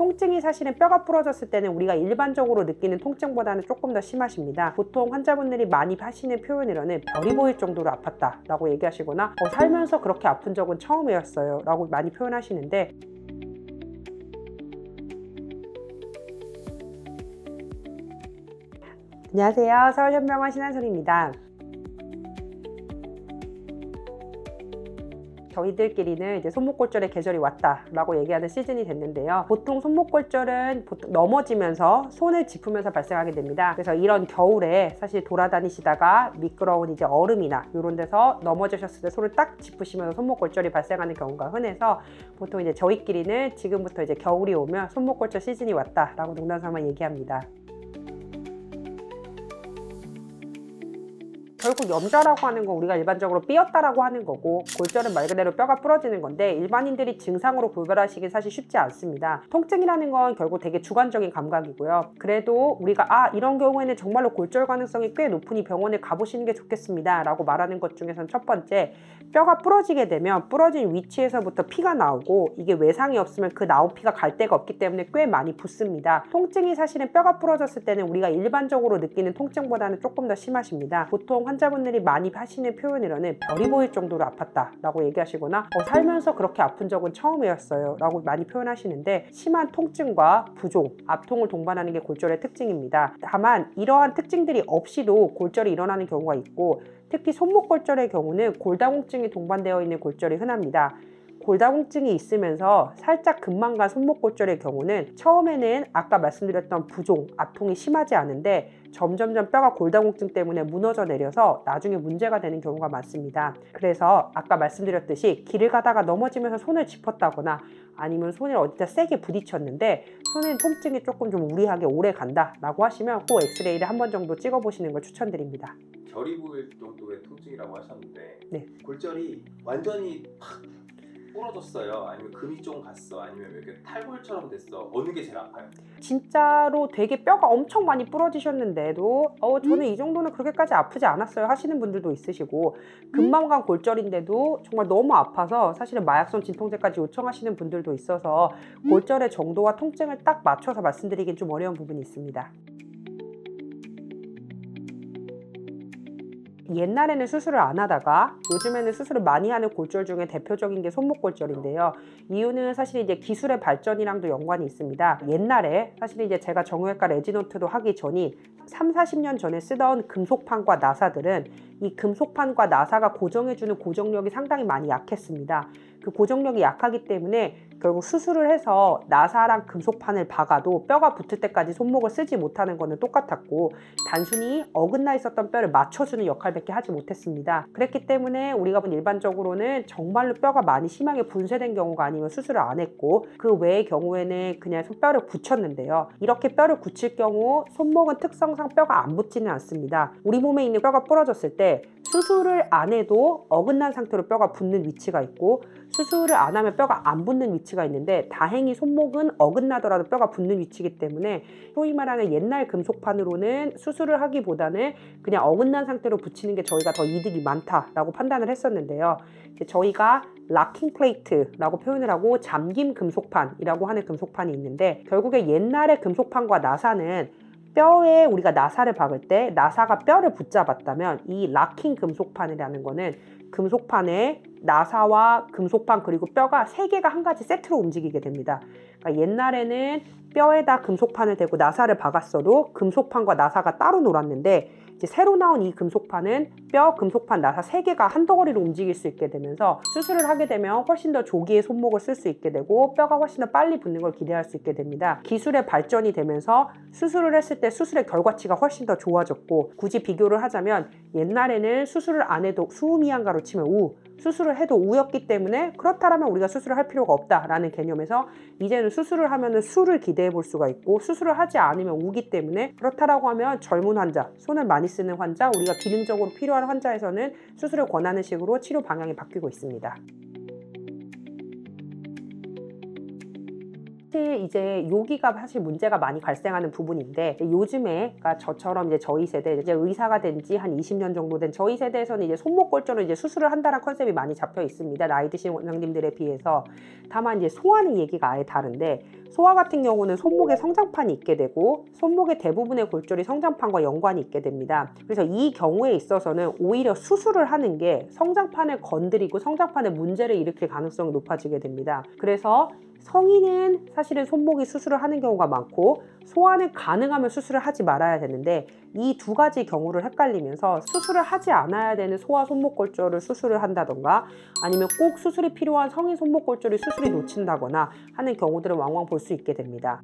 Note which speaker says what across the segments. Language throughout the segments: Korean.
Speaker 1: 통증이 사실은 뼈가 부러졌을 때는 우리가 일반적으로 느끼는 통증보다는 조금 더 심하십니다. 보통 환자분들이 많이 하시는 표현으로는 별이 보일 정도로 아팠다 라고 얘기하시거나 살면서 그렇게 아픈 적은 처음이었어요 라고 많이 표현하시는데, 안녕하세요. 서울현병원 신한솔입니다. 저희들끼리는 이제 손목골절의 계절이 왔다라고 얘기하는 시즌이 됐는데요. 보통 손목골절은 넘어지면서 손을 짚으면서 발생하게 됩니다. 그래서 이런 겨울에 사실 돌아다니시다가 미끄러운 이제 얼음이나 이런 데서 넘어지셨을 때 손을 딱 짚으시면서 손목골절이 발생하는 경우가 흔해서 보통 이제 저희끼리는 지금부터 이제 겨울이 오면 손목골절 시즌이 왔다라고 농담삼아 얘기합니다. 결국 염좌라고 하는 건 우리가 일반적으로 삐었다라고 하는 거고, 골절은 말 그대로 뼈가 부러지는 건데 일반인들이 증상으로 구별하시긴 사실 쉽지 않습니다. 통증이라는 건 결국 되게 주관적인 감각이고요. 그래도 우리가 이런 경우에는 정말로 골절 가능성이 꽤 높으니 병원에 가보시는 게 좋겠습니다 라고 말하는 것 중에서는 첫 번째, 뼈가 부러지게 되면 부러진 위치에서부터 피가 나오고, 이게 외상이 없으면 그 나온 피가 갈 데가 없기 때문에 꽤 많이 붓습니다. 통증이 사실은 뼈가 부러졌을 때는 우리가 일반적으로 느끼는 통증보다는 조금 더 심하십니다. 보통 환자분들이 많이 하시는 표현으로는 별이 보일 정도로 아팠다 라고 얘기하시거나 살면서 그렇게 아픈 적은 처음이었어요 라고 많이 표현하시는데, 심한 통증과 부종, 압통을 동반하는 게 골절의 특징입니다. 다만 이러한 특징들이 없이도 골절이 일어나는 경우가 있고, 특히 손목골절의 경우는 골다공증이 동반되어 있는 골절이 흔합니다. 골다공증이 있으면서 살짝 금방 간 손목골절의 경우는 처음에는 아까 말씀드렸던 부종, 압통이 심하지 않은데 점점점 뼈가 골다공증 때문에 무너져 내려서 나중에 문제가 되는 경우가 많습니다. 그래서 아까 말씀드렸듯이 길을 가다가 넘어지면서 손을 짚었다거나 아니면 손을 어디다 세게 부딪혔는데 손에 통증이 조금 좀 우리하게 오래 간다 라고 하시면 꼭 엑스레이를 한 번 정도 찍어보시는 걸 추천드립니다.
Speaker 2: 결이 보일 정도의 통증이라고 하셨는데,
Speaker 1: 네.
Speaker 2: 골절이 완전히 팍 부러졌어요? 아니면 금이 좀 갔어? 아니면 이렇게 탈골처럼 됐어? 어느 게 제일 아파요?
Speaker 1: 진짜로 되게 뼈가 엄청 많이 부러지셨는데도 저는 이 정도는 그렇게까지 아프지 않았어요 하시는 분들도 있으시고, 금방 간 골절인데도 정말 너무 아파서 사실은 마약성 진통제까지 요청하시는 분들도 있어서 골절의 정도와 통증을 딱 맞춰서 말씀드리긴 좀 어려운 부분이 있습니다. 옛날에는 수술을 안 하다가 요즘에는 수술을 많이 하는 골절 중에 대표적인 게 손목골절인데요. 이유는 사실 이제 기술의 발전이랑도 연관이 있습니다. 옛날에 사실 이제 제가 정형외과 레지던트도 하기 전인 30-40년 전에 쓰던 금속판과 나사들은 이 금속판과 나사가 고정해주는 고정력이 상당히 많이 약했습니다. 그 고정력이 약하기 때문에 결국 수술을 해서 나사랑 금속판을 박아도 뼈가 붙을 때까지 손목을 쓰지 못하는 거는 똑같았고, 단순히 어긋나 있었던 뼈를 맞춰주는 역할밖에 하지 못했습니다. 그랬기 때문에 우리가 일반적으로는 정말로 뼈가 많이 심하게 분쇄된 경우가 아니면 수술을 안 했고, 그 외의 경우에는 그냥 뼈를 붙였는데요. 이렇게 뼈를 붙일 경우 손목은 특성상 뼈가 안 붙지는 않습니다. 우리 몸에 있는 뼈가 부러졌을 때 수술을 안 해도 어긋난 상태로 뼈가 붙는 위치가 있고, 수술을 안 하면 뼈가 안 붙는 위치가 있는데, 다행히 손목은 어긋나더라도 뼈가 붙는 위치이기 때문에 소위 말하는 옛날 금속판으로는 수술을 하기보다는 그냥 어긋난 상태로 붙이는 게 저희가 더 이득이 많다라고 판단을 했었는데요. 이제 저희가 락킹 플레이트라고 표현을 하고 잠김 금속판이라고 하는 금속판이 있는데, 결국에 옛날의 금속판과 나사는 뼈에 우리가 나사를 박을 때 나사가 뼈를 붙잡았다면, 이 락킹 금속판이라는 거는 금속판에 나사와 금속판 그리고 뼈가 세 개가 한 가지 세트로 움직이게 됩니다. 그러니까 옛날에는 뼈에다 금속판을 대고 나사를 박았어도 금속판과 나사가 따로 놀았는데, 이제 새로 나온 이 금속판은 뼈, 금속판, 나사 세 개가 한 덩어리로 움직일 수 있게 되면서 수술을 하게 되면 훨씬 더 조기에 손목을 쓸 수 있게 되고 뼈가 훨씬 더 빨리 붙는 걸 기대할 수 있게 됩니다. 기술의 발전이 되면서 수술을 했을 때 수술의 결과치가 훨씬 더 좋아졌고, 굳이 비교를 하자면 옛날에는 수술을 안 해도 수음이한가로 치면 우, 수술을 해도 우였기 때문에 그렇다면 우리가 수술을 할 필요가 없다라는 개념에서 이제는 수술을 하면 수를 기대해 볼 수가 있고, 수술을 하지 않으면 우기 때문에 그렇다라고 하면 젊은 환자, 손을 많이 쓰는 환자, 우리가 기능적으로 필요한 환자에서는 수술을 권하는 식으로 치료 방향이 바뀌고 있습니다. 사실 이제 여기가 사실 문제가 많이 발생하는 부분인데, 요즘에 그러니까 저처럼 이제 저희 세대 이제 의사가 된 지 한 20년 정도 된 저희 세대에서는 이제 손목골절을 이제 수술을 한다는 컨셉이 많이 잡혀 있습니다. 나이 드신 원장님들에 비해서. 다만 이제 소아는 얘기가 아예 다른데, 소아 같은 경우는 손목에 성장판이 있게 되고 손목의 대부분의 골절이 성장판과 연관이 있게 됩니다. 그래서 이 경우에 있어서는 오히려 수술을 하는 게 성장판을 건드리고 성장판에 문제를 일으킬 가능성이 높아지게 됩니다. 그래서 성인은 사실은 손목이 수술을 하는 경우가 많고 소아는 가능하면 수술을 하지 말아야 되는데, 이 두 가지 경우를 헷갈리면서 수술을 하지 않아야 되는 소아 손목골절을 수술을 한다던가, 아니면 꼭 수술이 필요한 성인 손목골절을 수술이 놓친다거나 하는 경우들을 왕왕 볼 수 있게 됩니다.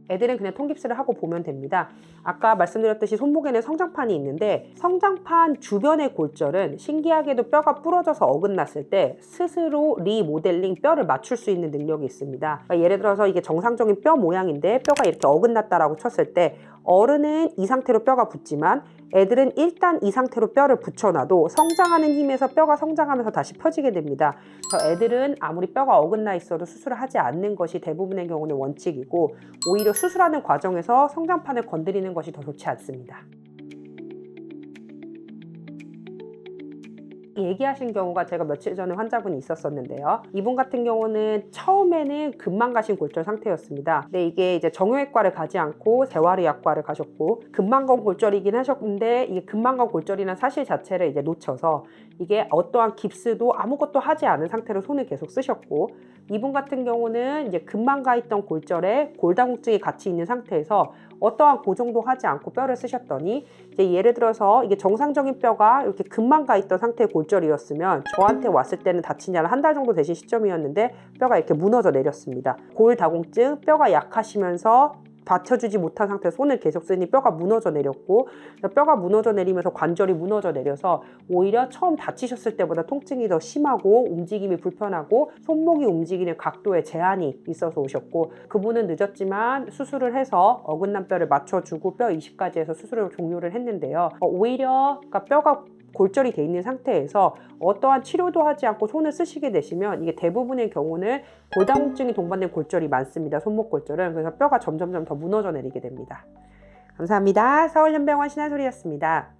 Speaker 1: 애들은 그냥 통깁스를 하고 보면 됩니다. 아까 말씀드렸듯이 손목에는 성장판이 있는데, 성장판 주변의 골절은 신기하게도 뼈가 부러져서 어긋났을 때 스스로 리모델링 뼈를 맞출 수 있는 능력이 있습니다. 그러니까 예를 들어서 이게 정상적인 뼈 모양인데 뼈가 이렇게 어긋났다라고 쳤을 때, 어른은 이 상태로 뼈가 붙지만 애들은 일단 이 상태로 뼈를 붙여놔도 성장하는 힘에서 뼈가 성장하면서 다시 펴지게 됩니다. 그래서 애들은 아무리 뼈가 어긋나 있어도 수술을 하지 않는 것이 대부분의 경우는 원칙이고, 오히려 수술하는 과정에서 성장판을 건드리는 것이 더 좋지 않습니다. 얘기하신 경우가 제가 며칠 전에 환자분이 있었었는데요. 이분 같은 경우는 처음에는 금망가신 골절 상태였습니다. 근데 이게 이제 정형외과를 가지 않고 재활의학과를 가셨고, 금망간 골절이긴 하셨는데 이게 금망간 골절이라는 사실 자체를 이제 놓쳐서 이게 어떠한 깁스도 아무것도 하지 않은 상태로 손을 계속 쓰셨고, 이분 같은 경우는 이제 금망가 있던 골절에 골다공증이 같이 있는 상태에서 어떠한 고정도 하지 않고 뼈를 쓰셨더니, 이제 예를 들어서 이게 정상적인 뼈가 이렇게 금망가 있던 상태의 골절이었으면 저한테 왔을 때는 다친 지 한 달 정도 되신 시점이었는데 뼈가 이렇게 무너져 내렸습니다. 골다공증, 뼈가 약하시면서 받쳐주지 못한 상태에서 손을 계속 쓰니 뼈가 무너져 내렸고, 뼈가 무너져 내리면서 관절이 무너져 내려서 오히려 처음 다치셨을 때보다 통증이 더 심하고 움직임이 불편하고 손목이 움직이는 각도에 제한이 있어서 오셨고, 그분은 늦었지만 수술을 해서 어긋난 뼈를 맞춰주고 뼈 이식까지 해서 수술을 종료를 했는데요. 오히려 그러니까 뼈가 골절이 돼 있는 상태에서 어떠한 치료도 하지 않고 손을 쓰시게 되시면 이게 대부분의 경우는 골다공증이 동반된 골절이 많습니다. 손목골절은. 그래서 뼈가 점점점 더 무너져 내리게 됩니다. 감사합니다. 서울현병원 신한솔이었습니다.